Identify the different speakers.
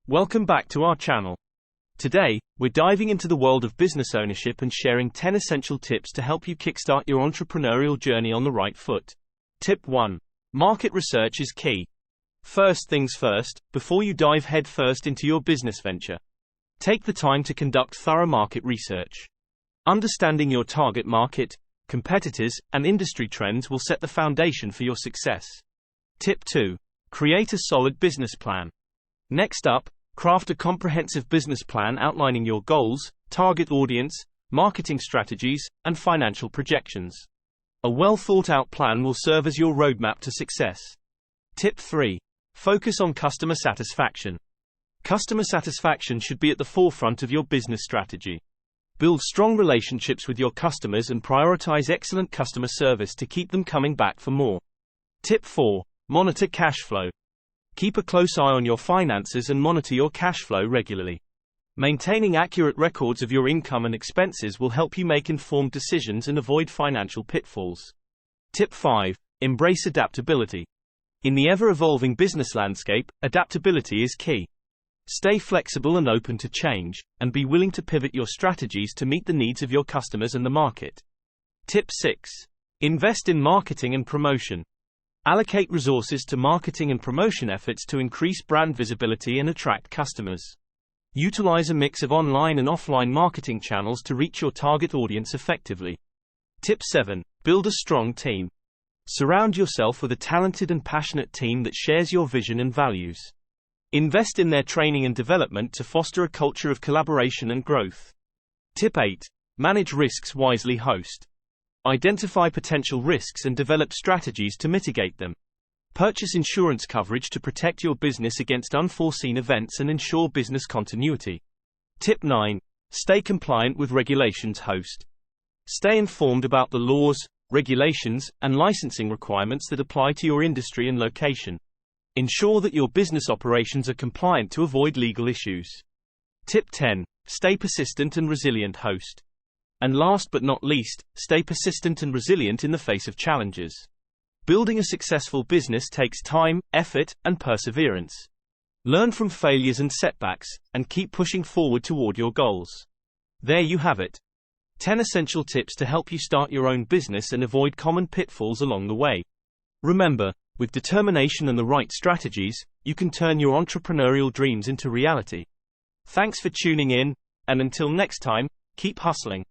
Speaker 1: Welcome back to our channel. Today, we're diving into the world of business ownership and sharing 10 essential tips to help you kickstart your entrepreneurial journey on the right foot. Tip 1. Market research is key. First things first, before you dive headfirst into your business venture, take the time to conduct thorough market research. Understanding your target market, competitors, and industry trends will set the foundation for your success. Tip 2. Create a solid business plan. Next up, craft a comprehensive business plan outlining your goals, target audience, marketing strategies, and financial projections. A well-thought-out plan will serve as your roadmap to success. Tip 3. Focus on customer satisfaction. Customer satisfaction should be at the forefront of your business strategy. Build strong relationships with your customers and prioritize excellent customer service to keep them coming back for more. Tip 4. Monitor cash flow. Keep a close eye on your finances and monitor your cash flow regularly. Maintaining accurate records of your income and expenses will help you make informed decisions and avoid financial pitfalls. Tip 5. Embrace adaptability. In the ever-evolving business landscape, adaptability is key. Stay flexible and open to change, and be willing to pivot your strategies to meet the needs of your customers and the market. Tip 6. Invest in marketing and promotion. Allocate resources to marketing and promotion efforts to increase brand visibility and attract customers. Utilize a mix of online and offline marketing channels to reach your target audience effectively. Tip 7. Build a strong team. Surround yourself with a talented and passionate team that shares your vision and values. Invest in their training and development to foster a culture of collaboration and growth. Tip 8. Manage risks wisely. Host. Identify potential risks and develop strategies to mitigate them. Purchase insurance coverage to protect your business against unforeseen events and ensure business continuity. Tip 9. Stay compliant with regulations. Host. Stay informed about the laws, regulations, and licensing requirements that apply to your industry and location. Ensure that your business operations are compliant to avoid legal issues. Tip 10. Stay persistent and resilient. Host. And last but not least, stay persistent and resilient in the face of challenges. Building a successful business takes time, effort, and perseverance. Learn from failures and setbacks, and keep pushing forward toward your goals. There you have it. 10 essential tips to help you start your own business and avoid common pitfalls along the way. Remember, with determination and the right strategies, you can turn your entrepreneurial dreams into reality. Thanks for tuning in, and until next time, keep hustling.